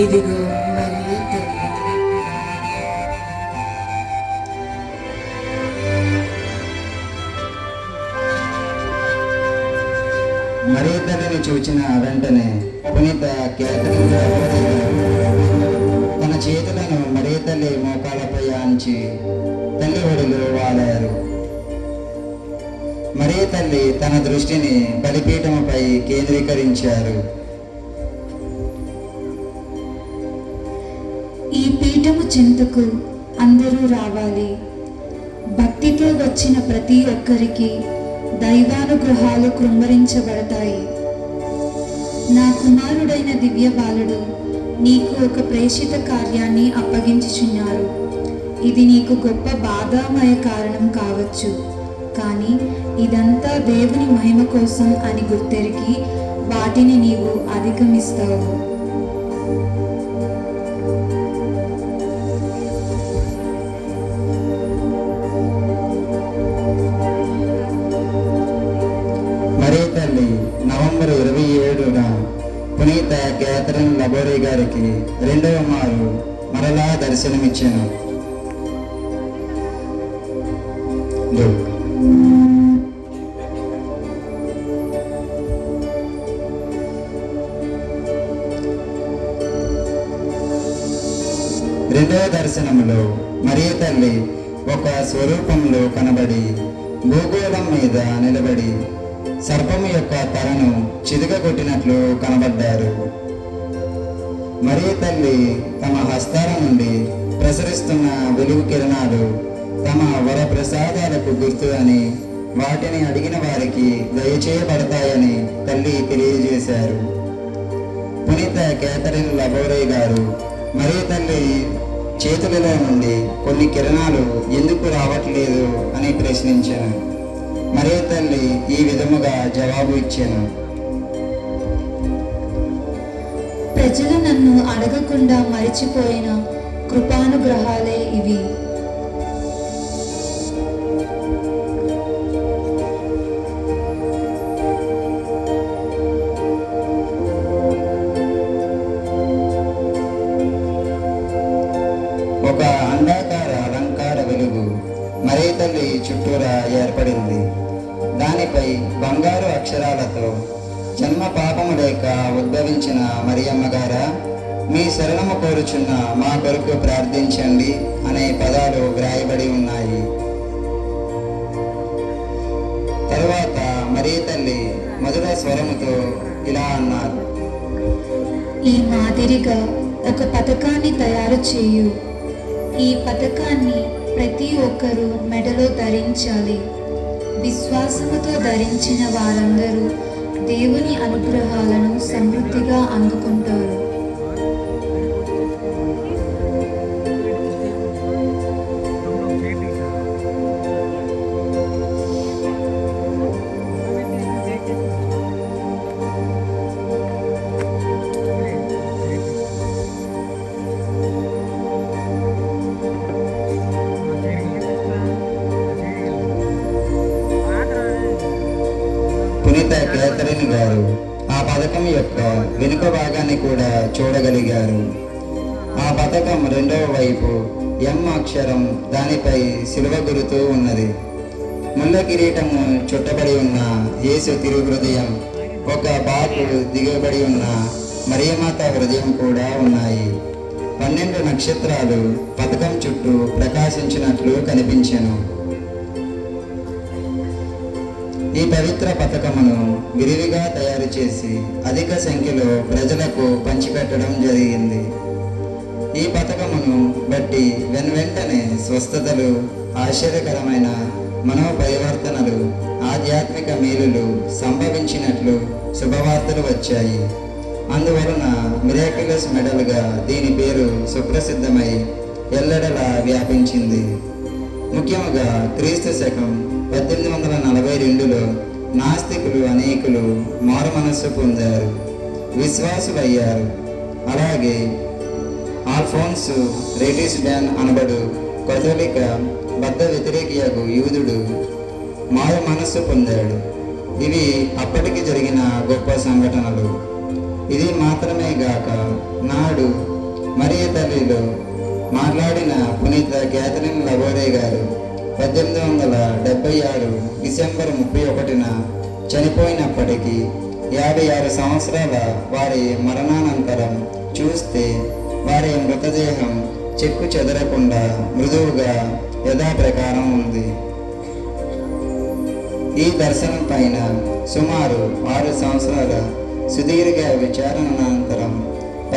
ఇదిగో మరియ తల్లి. మరియ తల్లిని చూచిన వెంటనే పునీత కేథరిన్ తన చేతులను మరియ తల్లి మోకాలపై ఆంచి తల్లి ఒడిలో వాలారు. మరియ తల్లి తన దృష్టిని బలిపీఠముపై కేంద్రీకరించారు. ఈ పీఠము చెంతకు అందరూ రావాలి. భక్తితో వచ్చిన ప్రతి ఒక్కరికి దైవానుగ్రహాలు కృమ్మరించబడతాయి. నా కుమారుడైన దివ్య బాలుడు నీకు ఒక ప్రేషిత కార్యాన్ని అప్పగించుచున్నారు. ఇది నీకు గొప్ప బాధామయ కారణం కావచ్చు, కానీ ఇదంతా దేవుని మహిమ కోసం అని గుర్తెరిగి వాటిని నీవు అధిగమిస్తావు. నవంబర్ 27న పునీత కేథరిన్ లబోరే గారికి రెండవ మారు మరలా దర్శనమిచ్చాను. రెండవ దర్శనములో మరియ తల్లి ఒక స్వరూపంలో కనబడి భూగోళం మీద నిలబడి సర్పము యొక్క తలను చితకగొట్టినట్లు కనబడ్డారు. మరియ తల్లి తమ హస్తాల నుండి ప్రసరిస్తున్న వెలుగు కిరణాలు తమ వర ప్రసాదాలకు గుర్తు అని, వాటిని అడిగిన వారికి దయచేయబడతాయని తల్లి తెలియజేశారు. పునీత కేథరిన్ లబోరే గారు మరియ తల్లి చేతులలో నుండి కొన్ని కిరణాలు ఎందుకు రావట్లేదు అని ప్రశ్నించాను. మరియ తల్లి ఈ విధముగా జవాబు ఇచ్చాను. ప్రజలు నన్ను అడగకుండా మరిచిపోయిన కృపానుగ్రహాలే ఇవి. ఒక అండాకార అలంకార వెలుగు మరియ తల్లి చుట్టూరా ఏర్పడింది. దానిపై బంగారు అక్షరాలతో జన్మ పాపము లేక ఉద్భవించిన మరియమ్మ గారా, మీ శరణము కోరుచున్న మా కొరకు ప్రార్థించండి అనే పదాలు వ్రాయబడి ఉన్నాయి. తరువాత మరియ తల్లి మధుర స్వరముతో ఇలా అన్నారు: ఈ మాదిరిగా ఒక పథకాన్ని తయారు చేయు. ఈ పథకాన్ని ప్రతి ఒక్కరూ మెడలో ధరించాలి. విశ్వాసముతో ధరించిన వారందరూ దేవుని అనుగ్రహాలను సమృద్ధిగా అందుకుంటారు. పునీత కేథరిన్ గారు ఆ పథకం యొక్క వెనుక భాగాన్ని కూడా చూడగలిగారు. ఆ పథకం రెండవ వైపు ఎం అక్షరం, దానిపై శిలువ గురుతూ ఉన్నది. ముళ్ళ కిరీటము చుట్టబడి ఉన్న యేసు తిరు హృదయం, ఒక బాకు దిగబడి ఉన్న మరియమాత హృదయం కూడా ఉన్నాయి. 12 నక్షత్రాలు పథకం చుట్టూ ప్రకాశించినట్లు కనిపించెను. ఈ పవిత్ర పథకమును విరివిగా తయారు చేసి అధిక సంఖ్యలో ప్రజలకు పంచిపెట్టడం జరిగింది. ఈ పథకమును బట్టి వెంటనే స్వస్థతలు, ఆశ్చర్యకరమైన మనోపరివర్తనలు, ఆధ్యాత్మిక మేలులు సంభవించినట్లు శుభవార్తలు వచ్చాయి. అందువలన మిరాక్యులస్ మెడల్గా దీని పేరు సుప్రసిద్ధమై ఎల్లడలా వ్యాపించింది. ముఖ్యంగా క్రీస్తు శకం 1842లో నాస్తికులు అనేకులు మారు మనస్సు పొందారు, విశ్వాసులయ్యారు. అలాగే ఆల్ఫోన్స్ రెటిస్డాన్ అనబడు కథోలిక బద్ధ వ్యతిరేకియగు యూదుడు మారు మనస్సు పొందాడు. ఇవి అప్పటికి జరిగిన గొప్ప సంఘటనలు. ఇది మాత్రమే గాక నాడు మరియ తల్లిలో మాట్లాడిన పునీత క్యాథరిన్ లబోరే గారు 1876 డిసెంబర్ 31న చనిపోయినప్పటికీ 56 సంవత్సరాల వారి మరణానంతరం చూస్తే వారి మృతదేహం చెక్కు చెదరకుండా మృదువుగా యథాప్రకారం ఉంది. ఈ దర్శనం పైన సుమారు 6 సంవత్సరాల సుదీర్ఘ విచారణ అనంతరం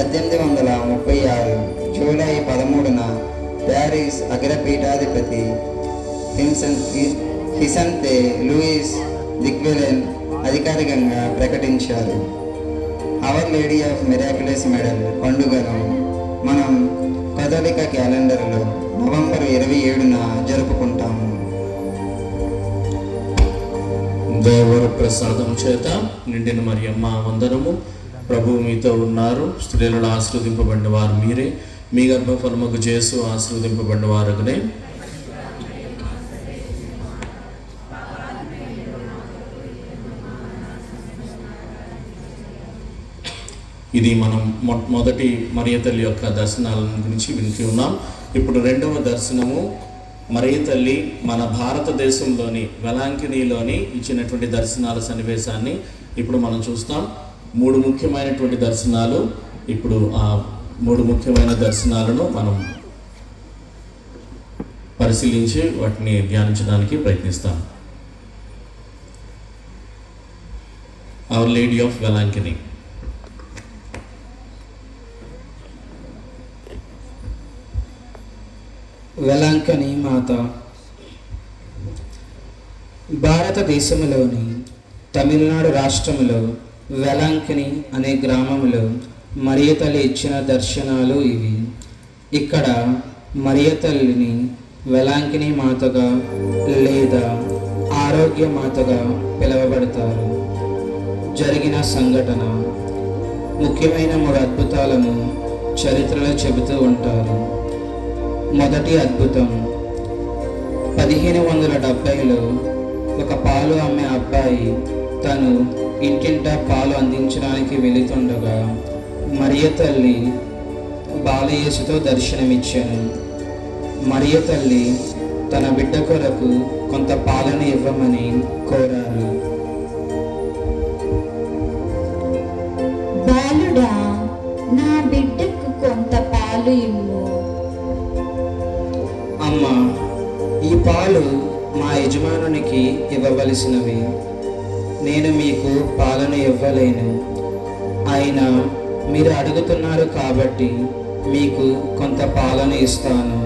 1836 జూలై 13న ప్యారిస్ అగ్రపీఠాధిపతి హిసంతే లూయిస్ దిక్వెలెన్ అధికారికంగా ప్రకటించారు. Our lady of miraculous medal పండుగను మనం కథోలిక క్యాలెండర్లో నవంబర్ 27న జరుపుకుంటాము. దేవర ప్రసాదం చేత నిండిన మరియమ్మ వందనము. ప్రభువు మీతో ఉన్నారు. స్త్రీలలో ఆశీర్వదింపబడిన వారు మీరే, మీ గర్భఫలముకు చేసు ఆశీర్వదింపబడిన వారునే. ఇది మనం మొదటి మరియ తల్లి యొక్క దర్శనాల గురించి వింటూ ఉన్నాం. ఇప్పుడు రెండవ దర్శనము మరియ తల్లి మన భారతదేశంలోని వెలాంకినీలోని ఇచ్చినటువంటి దర్శనాల సన్నివేశాన్ని ఇప్పుడు మనం చూస్తాం. 3 ముఖ్యమైనటువంటి దర్శనాలు. ఇప్పుడు ఆ 3 ముఖ్యమైన దర్శనాలను మనం పరిశీలించి వాటిని ధ్యానించడానికి ప్రయత్నిస్తాం. Our lady of Velankanni. Velankanni మాత. భారతదేశంలోని తమిళనాడు రాష్ట్రంలో వెలాంకని అనే గ్రామంలో మరియ తల్లి ఇచ్చిన దర్శనాలు ఇవి. ఇక్కడ మరియ తల్లిని వెలాంకని మాతగా లేదా ఆరోగ్య మాతగా పిలువబడతారు. జరిగిన సంఘటన ముఖ్యమైన 3 అద్భుతాలను చరిత్రలో చెబుతూ ఉంటారు. మొదటి అద్భుతం 1570లో ఒక పాలు అమ్మే అబ్బాయి తను ఇంటింటా పాలు అందించడానికి వెళుతుండగా మరియ తల్లి బాలయేసుతో దర్శనమిచ్చాను. మరియ తల్లి తన బిడ్డ కొరకు కొంత పాలను ఇవ్వమని కోరారు. బాలుడా, నా బిడ్డకు కొంత పాలు ఇవ్వు. అమ్మ, ఈ పాలు మా యజమానునికి ఇవ్వవలసినవి. నేను మీకు పాలను ఇవ్వలేను. అయినా మీరు అడుగుతున్నారు కాబట్టి మీకు కొంత పాలను ఇస్తాను.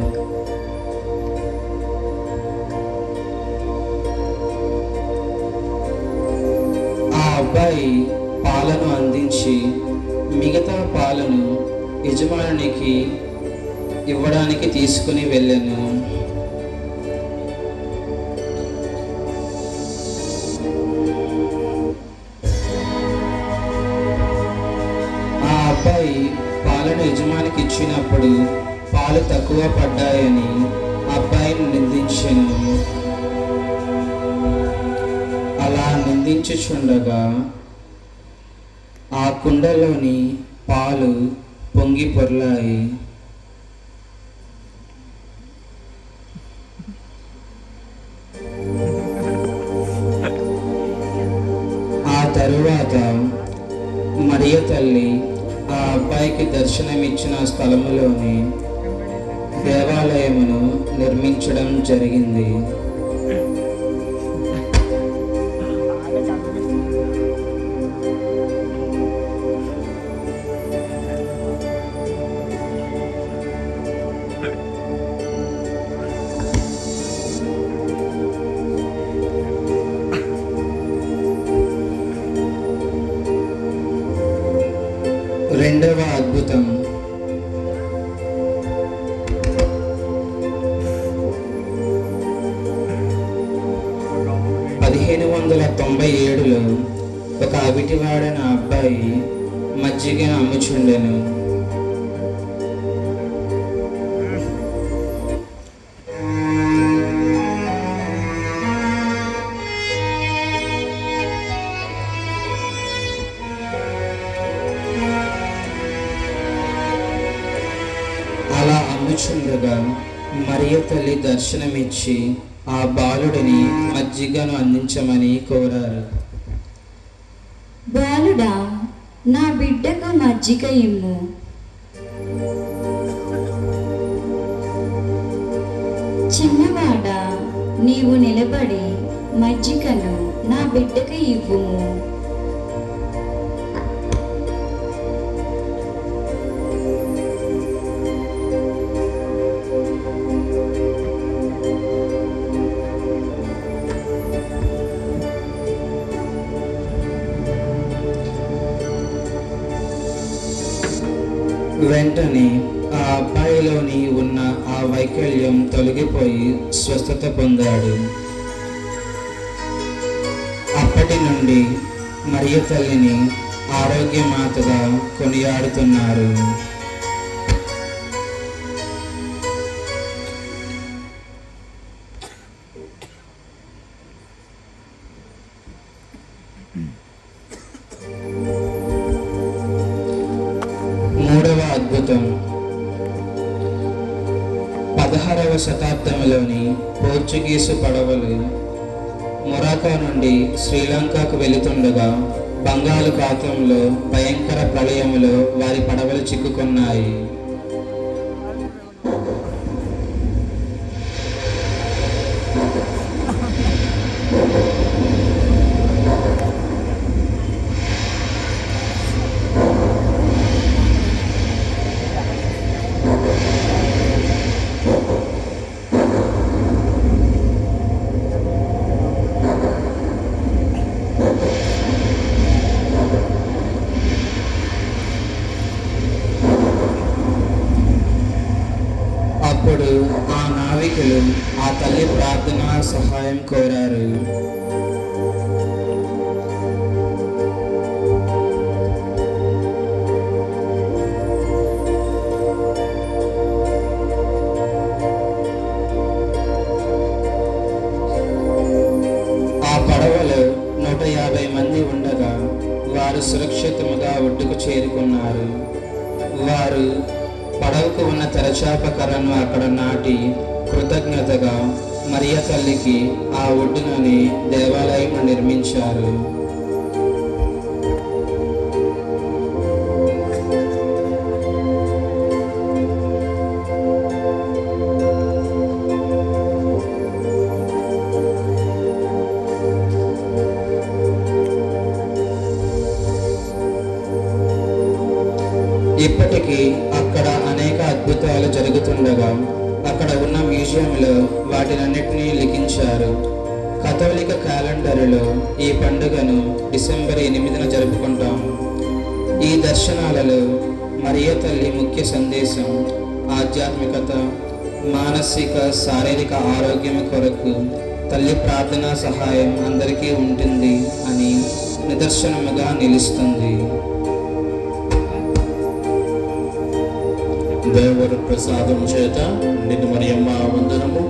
ఆ అబ్బాయి పాలను అందించి మిగతా పాలను యజమానునికి ఇవ్వడానికి తీసుకుని వెళ్ళాను. ఆ అబ్బాయి పాలను యజమానికి ఇచ్చినప్పుడు పాలు తక్కువ పడ్డాయని అబ్బాయిని నిందించాను. అలా నిందించుచుండగా ఆ కుండలోని పాలు పొంగి పొర్లాయి. తరువాత మరియ తల్లి ఆ అబ్బాయికి దర్శనమిచ్చిన స్థలములోని దేవాలయమును నిర్మించడం జరిగింది. రెండవ అద్భుతం 1597లో ఒక అవిటివాడైన అబ్బాయి మజ్జిగను అమ్ముచుండెను. తాగుచుండగా మరియ తల్లి దర్శనమిచ్చి ఆ బాలుడిని మజ్జిగను అందించమని కోరారు. బాలుడా, నా బిడ్డకు మజ్జిగ ఇమ్ము. చిన్నవాడా, నీవు నిలబడి మజ్జిగను నా బిడ్డకు ఇవ్వుము. వెంటనే ఆ అబ్బాయిలోని ఉన్న ఆ వైకల్యం తొలగిపోయి స్వస్థత పొందాడు. అప్పటి నుండి మరియ తల్లిని ఆరోగ్యమాతగా కొనియాడుతున్నారు. మూడవ అద్భుతం. 16వ శతాబ్దంలోని పోర్చుగీసు పడవలు మొరాకో నుండి శ్రీలంకకు వెళుతుండగా బంగాళాఖాతంలో భయంకర ప్రళయములో వారి పడవలు చిక్కుకున్నాయి. అప్పుడు ఆ నావికులు ఆ తల్లి ప్రార్థన సహాయం కోరారు. ఆ పడవలో 150 మంది ఉండగా వారు సురక్షితముగా ఒడ్డుకు చేరుకున్నారు. వారు పడవకు ఉన్న తెరచాప కర్రను అక్కడ నాటి కృతజ్ఞతగా మరియ తల్లికి ఆ ఒడ్డునని దేవాలయం నిర్మించారు. ఇప్పటికీ అక్కడ అనేక అద్భుతాలు జరుగుతుండగా అక్కడ ఉన్న మ్యూజియంలో వాటినన్నిటినీ లిఖించారు. కథోలిక క్యాలెండర్లో ఈ పండుగను డిసెంబర్ 8న జరుపుకుంటాము. ఈ దర్శనాలలో మరియ తల్లి ముఖ్య సందేశం ఆధ్యాత్మికత, మానసిక శారీరక ఆరోగ్యం కొరకు తల్లి ప్రార్థనా సహాయం అందరికీ ఉంటుంది అని నిదర్శనముగా నిలుస్తుంది. దేవర ప్రసాదం చేత నిన్ను మరియమ్మ వందనము.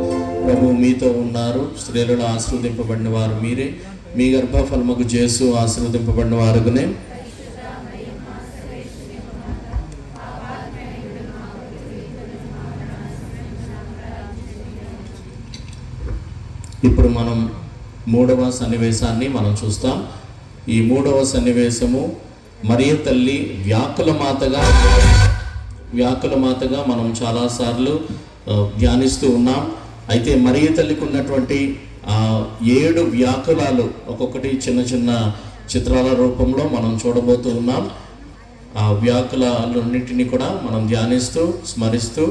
ప్రభు మీతో ఉన్నారు, స్త్రీలలో ఆశీర్వదింపబడిన వారు మీరే, మీ గర్భఫలముకు జేసు ఆశీర్వదింపబడిన వారుగానే. ఇప్పుడు మనం మూడవ సన్నివేశాన్ని మనం చూస్తాం. ఈ మూడవ సన్నివేశము మరియ తల్లి వ్యాకుల మాతగా మనం చాలాసార్లు ధ్యానిస్తూ ఉన్నాం. అయితే మరియ తల్లికి ఉన్నటువంటి 7 వ్యాకులాలు ఒక్కొక్కటి చిన్న చిన్న చిత్రాల రూపంలో మనం చూడబోతూ ఉన్నాం. ఆ వ్యాకులాలన్నింటినీ కూడా మనం ధ్యానిస్తూ స్మరిస్తూ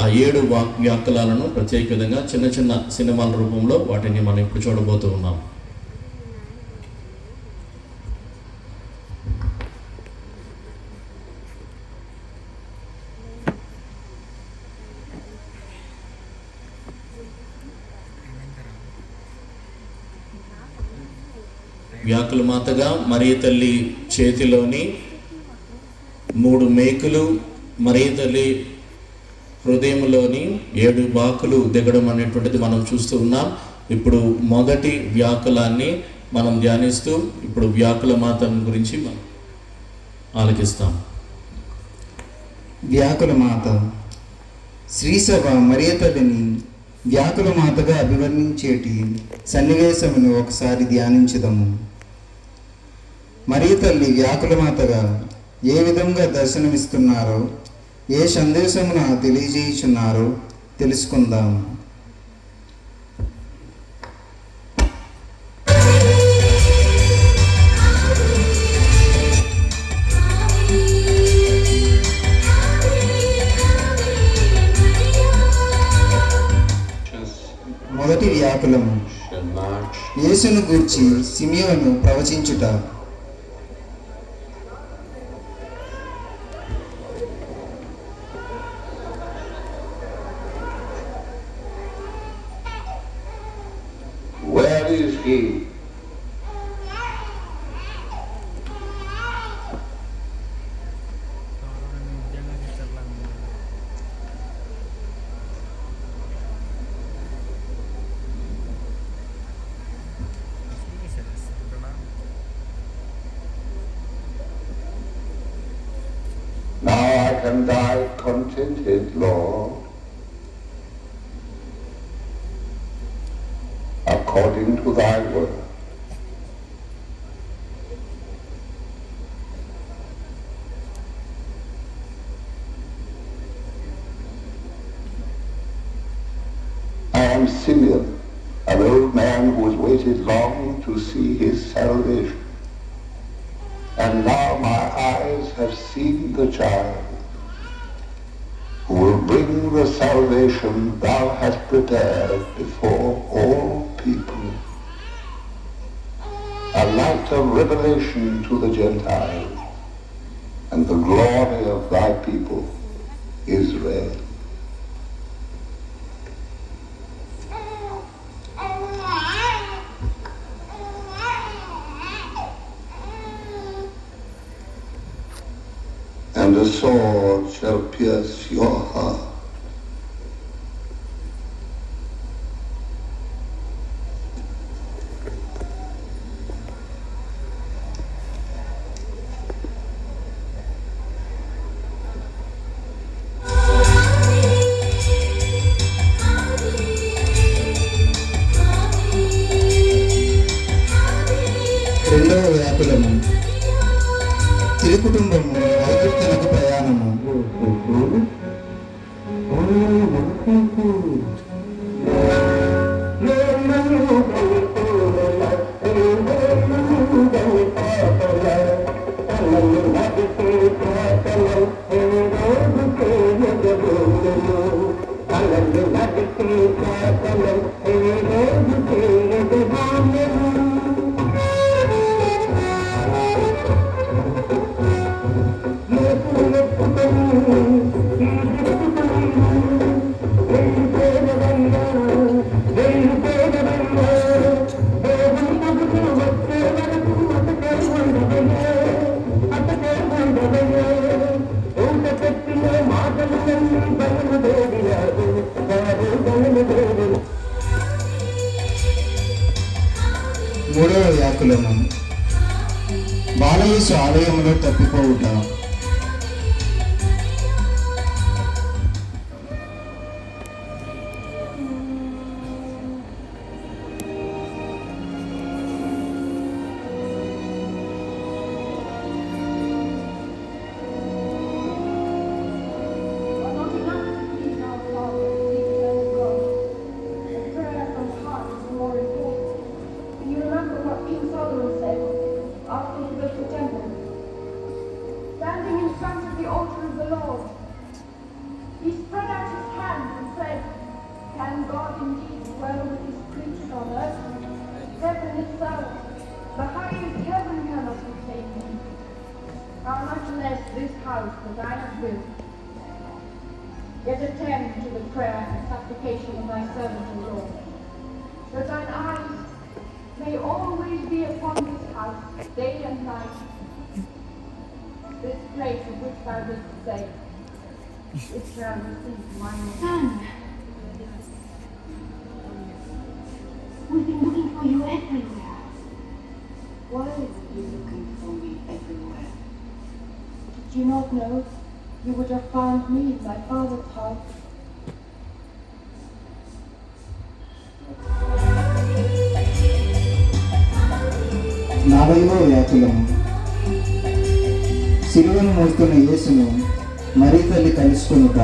ఆ 7 వ్యాకులాలను ప్రత్యేక విధంగా చిన్న చిన్న సినిమాల రూపంలో వాటిని మనం ఇప్పుడు చూడబోతూ ఉన్నాం. వ్యాకుల మాతగా మరియ తల్లి చేతిలోని 3 మేకులు, మరియ తల్లి హృదయంలోని 7 బాకులు దిగడం అనేటువంటిది మనం చూస్తూ ఉన్నాం. ఇప్పుడు మొదటి వ్యాకులాన్ని మనం ధ్యానిస్తూ ఇప్పుడు వ్యాకుల మాత గురించి మనం ఆలకిస్తాం. వ్యాకుల మాత. శ్రీసభ మరియ తల్లిని వ్యాకుల మాతగా అభివర్ణించేటి సన్నివేశమును ఒకసారి ధ్యానించుదాము. మరియ తల్లి వ్యాకుల మాతగా ఏ విధంగా దర్శనమిస్తున్నారో, ఏ సందేశమున తెలియజేయుచున్నారో తెలుసుకుందాం. మొదటి వ్యాకులము, యేసును గూర్చి Simeon ప్రవచించుట. Where is he? Now I can die contented, Lord, according to thy word. I am Simeon, an old man who has waited long to see his salvation. And now my eyes have seen the child who will bring the salvation thou hast prepared before all people, a light of revelation to the Gentiles and the glory of thy people, Israel. And a sword shall pierce your heart. రెండవ వ్యాకులము, తిరు కుటుంబము ఐగుప్తునకు ప్రయాణము. మూడవ వ్యాకులము, బాలయేసు ఆలయంలో తప్పిపోవుట. Standing in front of the altar of the Lord, he spread out his hands and said, "Can God indeed dwell with his creatures on earth? Heaven itself, the highest heaven cannot contain him. How much less this house that I have built? Yet attend to the prayer and supplication of thy servant, O Lord, that thine eyes may always be upon this house, day and night, this place of which thou didst say, it shall receive my name." Son, we've been looking for you everywhere. Why were you looking for me everywhere? Did you not know you would have found me in my father's house, 40వ యాకులము. సిలువను మోస్తున్న యేసును మరీ తల్లి కలుసుకొనుట.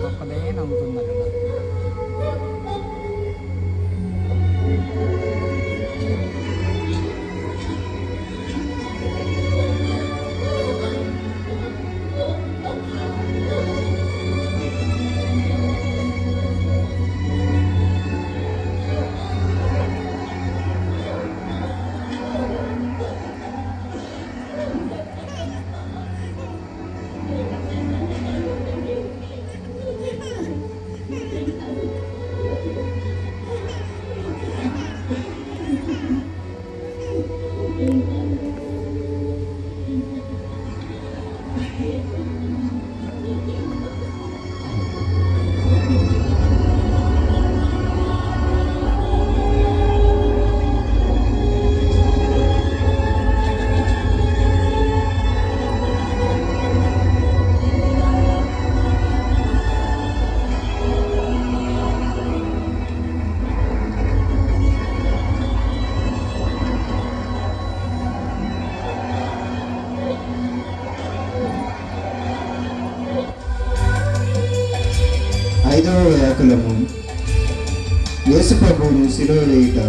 గొప్పదే నమ్ముతుంది అక్కడ. ఐదవ యాకులము. యేసు ప్రభువును సిలువ వేయుట.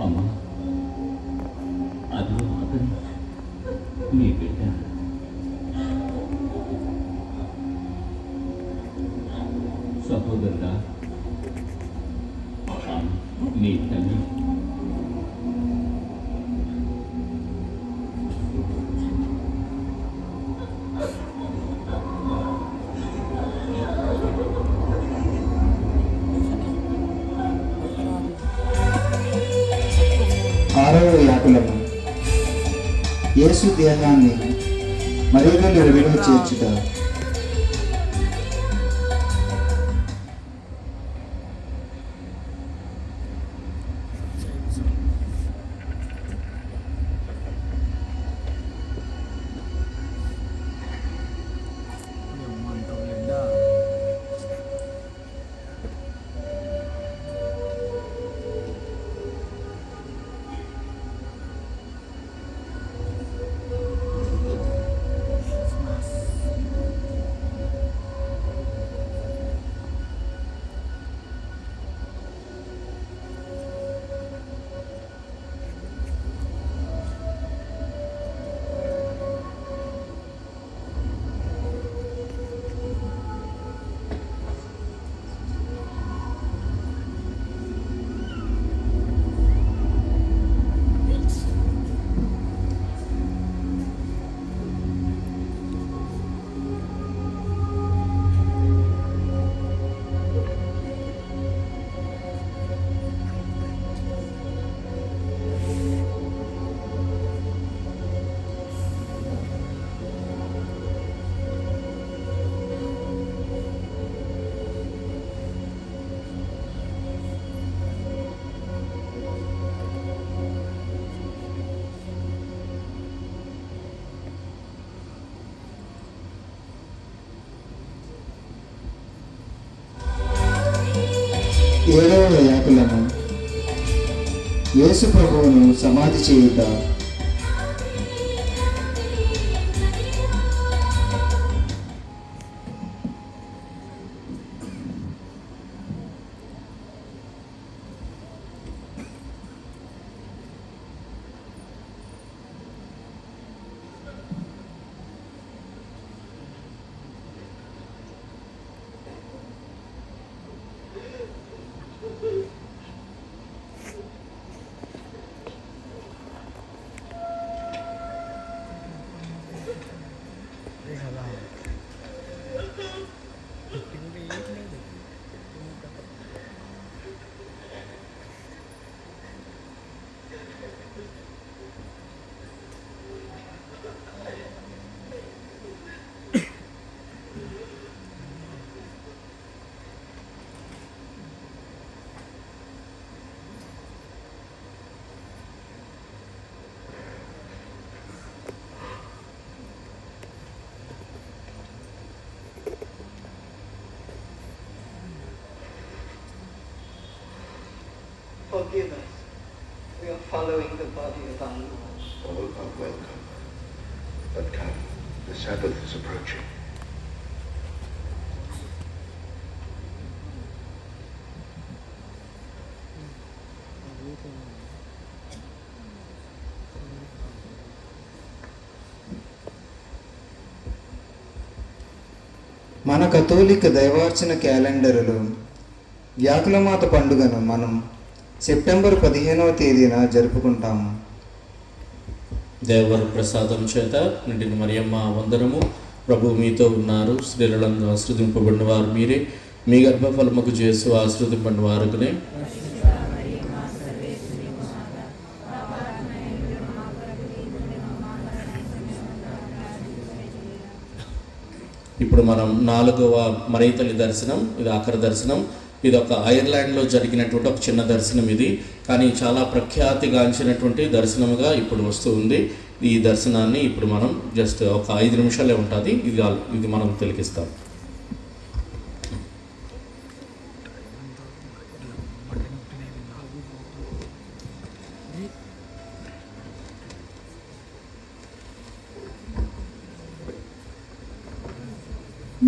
అమ్మా, అదిగో అతను నీ బిడ్డ. సహోదరుడా, నీ తల్లి. ఆరవ యాకులము. యేసు దేహాన్ని మరీతల్లి ఒడిలో చేర్చుట. ఏమంటావు ఏడవ వ్యాకులము. యేసు ప్రభువును సమాధి చేయుట. Forgive us. We are following the body of our Lord. All are welcome. But come, the Sabbath is approaching. మన కథోలిక దైవార్చన క్యాలెండరులో వ్యాకులమాత పండుగను మనం సెప్టెంబర్ 15వ తేదీన జరుపుకుంటాము. దేవర ప్రసాదం చేత నిండిన మరియమ్మ వందనము. ప్రభు మీతో ఉన్నారు. స్త్రీలందు ఆశీర్వదింపబడిన వారు మీరే. మీ గర్భఫలముకు చేసు ఆశీర్వదింపబడిన వారుకునే. ఇప్పుడు మనం 4వ మరియ తల్లి దర్శనం. ఇది ఆఖరి దర్శనం. ఇది ఒక ఐర్లాండ్లో జరిగినటువంటి ఒక చిన్న దర్శనం ఇది. కానీ చాలా ప్రఖ్యాతిగాంచినటువంటి దర్శనముగా ఇప్పుడు వస్తూ ఉంది. ఈ దర్శనాన్ని ఇప్పుడు మనం జస్ట్ ఒక 5 నిమిషాలే ఉంటుంది. ఇది మనం తిలకిస్తాం.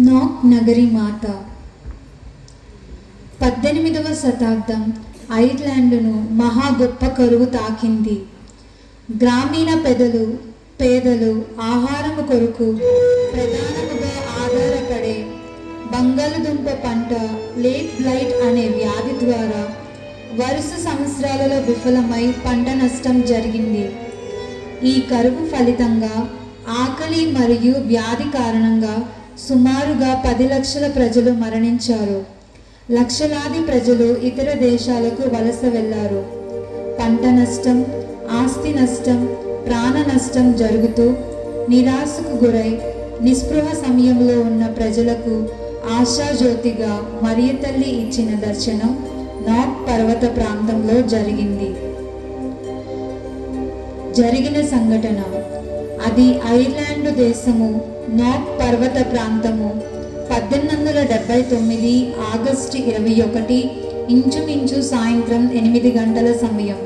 నాక్ నగరి మాత. 18వ శతాబ్దం ఐర్లాండును మహా గొప్ప కరువు తాకింది. గ్రామీణ పేదలు ఆహారము కొరకు ప్రధానముగా ఆధారపడే బంగాళదుంప పంట లేట్ బ్లైట్ అనే వ్యాధి ద్వారా వరుస సంవత్సరాలలో విఫలమై పంట నష్టం జరిగింది. ఈ కరువు ఫలితంగా ఆకలి మరియు వ్యాధి కారణంగా సుమారుగా 10 లక్షల ప్రజలు మరణించారు. లక్షలాది ప్రజలు ఇతర దేశాలకు వలస వెళ్లారు. పంట నష్టం, ఆస్తి నష్టం, ప్రాణ నష్టం జరుగుతూ నిరాశకు గురై నిస్పృహ సమయంలో ఉన్న ప్రజలకు ఆశాజ్యోతిగా మరియ తల్లి ఇచ్చిన దర్శనం నాక్ పర్వత ప్రాంతంలో జరిగిన సంఘటన. అది ఐర్లాండు దేశము నాక్ పర్వత ప్రాంతము 1879 ఆగస్టు 21 ఇంచుమించు సాయంత్రం 8 గంటల సమయం.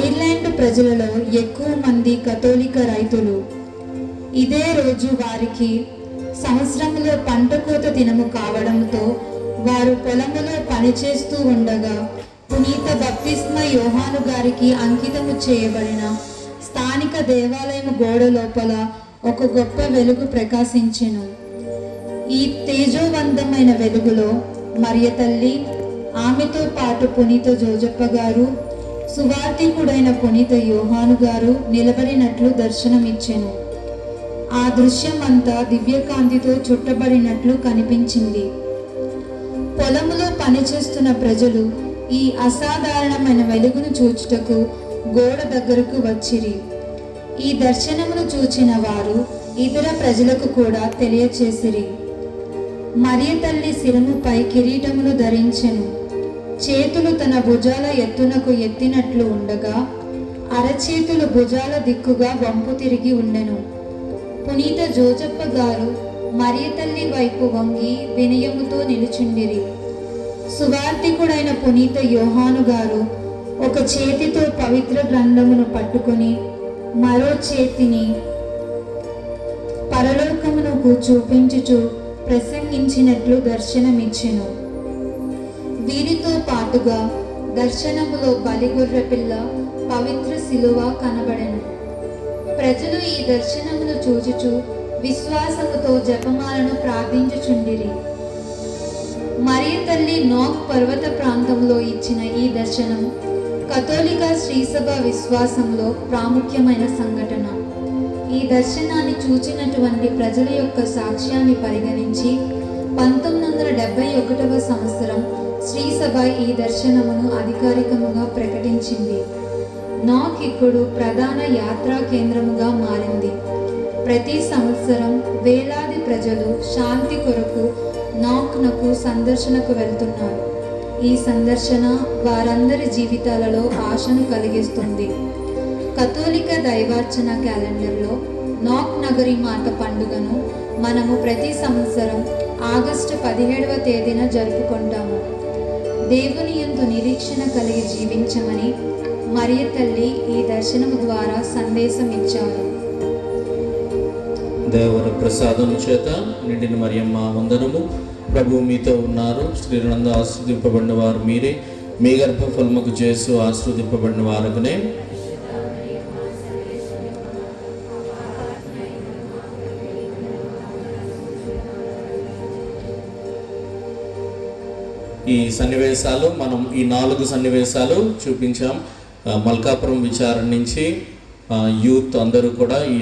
ఐర్లాండ్ ప్రజలలో ఎక్కువ మంది కథోలిక రైతులు. ఇదే రోజు వారికి సంవత్సరంలో పంట కోత దినము కావడంతో వారు పొలములో పనిచేస్తూ ఉండగా పునీత బప్తిస్మ యోహాను గారికి అంకితము చేయబడిన స్థానిక దేవాలయం గోడ లోపల ఒక గొప్ప వెలుగు ప్రకాశించెను. ఈ తేజోవంతమైన వెలుగులో మరియ తల్లి, ఆమెతో పాటు పునీత జోజప్ప గారు, సువార్తికుడైన పునీత యోహాను గారు నిలబడినట్లు దర్శనమిచ్చెను. ఆ దృశ్యం అంతా దివ్యకాంతితో చుట్టబడినట్లు కనిపించింది. పొలములో పనిచేస్తున్న ప్రజలు ఈ అసాధారణమైన వెలుగును చూచుటకు గోడ దగ్గరకు వచ్చిరి. ఈ దర్శనమును చూచిన వారు ఇతర ప్రజలకు కూడా తెలియచేసిరి. మరియ తల్లి శిరముపై కిరీటమును ధరించెను. చేతులు తన భుజాల ఎత్తునకు ఎత్తినట్లు ఉండగా అరచేతులు భుజాల దిక్కుగా వంపు తిరిగి ఉండెను. పునీత జోజప్ప గారు మరియ తల్లి వైపు వంగి వినయముతో నిలుచుండిరి. సువార్తికుడైన పునీత యోహాను గారు ఒక చేతితో పవిత్ర గ్రంథమును పట్టుకొని మరో చేతిని పరలోకమునకు చూపించుచు ప్రసంగించినట్లు దర్శనమిచ్చెను. వీరితో పాటుగా దర్శనములో బలిగొర్రె పిల్ల, పవిత్ర శిలువ కనబడెను. ప్రజలు ఈ దర్శనమును చూచుచు విశ్వాసముతో జపమాలను ప్రార్థించుచుండిరి. మరియ తల్లి నోక్ పర్వత ప్రాంతంలో ఇచ్చిన ఈ దర్శనం కథోలిక శ్రీసభ విశ్వాసంలో ప్రాముఖ్యమైన సంఘటన. ఈ దర్శనాన్ని చూచినటువంటి ప్రజల యొక్క సాక్ష్యాన్ని పరిగణించి 1971వ సంవత్సరం శ్రీసభ ఈ దర్శనమును అధికారికముగా ప్రకటించింది. నాక్ ఇప్పుడు ప్రధాన యాత్రా కేంద్రముగా మారింది. ప్రతి సంవత్సరం వేలాది ప్రజలు శాంతి కొరకు నాక్నకు సందర్శనకు వెళ్తున్నారు. ఈ సందర్శన వారందరి జీవితాలలో ఆశను కలిగిస్తుంది. కథోలిక దైవార్చన క్యాలెండర్లో నాక్ నగరి మాత పండుగను మనము ప్రతి సంవత్సరం ఆగస్టు 17వ తేదీన జరుపుకుంటాము. దేవుని యందు నిరీక్షణ కలిగి జీవించమని మరియ తల్లి ఈ దర్శనము ద్వారా సందేశం ఇచ్చారు. దేవర ప్రసాదం చేత నిండిన మరియమ్మ వందనము. ప్రభు మీతో ఉన్నారు. స్త్రీలందు ఆశీర్వదింపబడిన వారు మీరే, మీ గర్భఫలముకు చేసు ఆశీర్వదింపబడిన వారకునే. ఈ సన్నివేశాలు మనం ఈ 4 సన్నివేశాలు చూపించాం. మల్కాపురం విచారణ నుంచి యూత్ అందరూ కూడా ఈ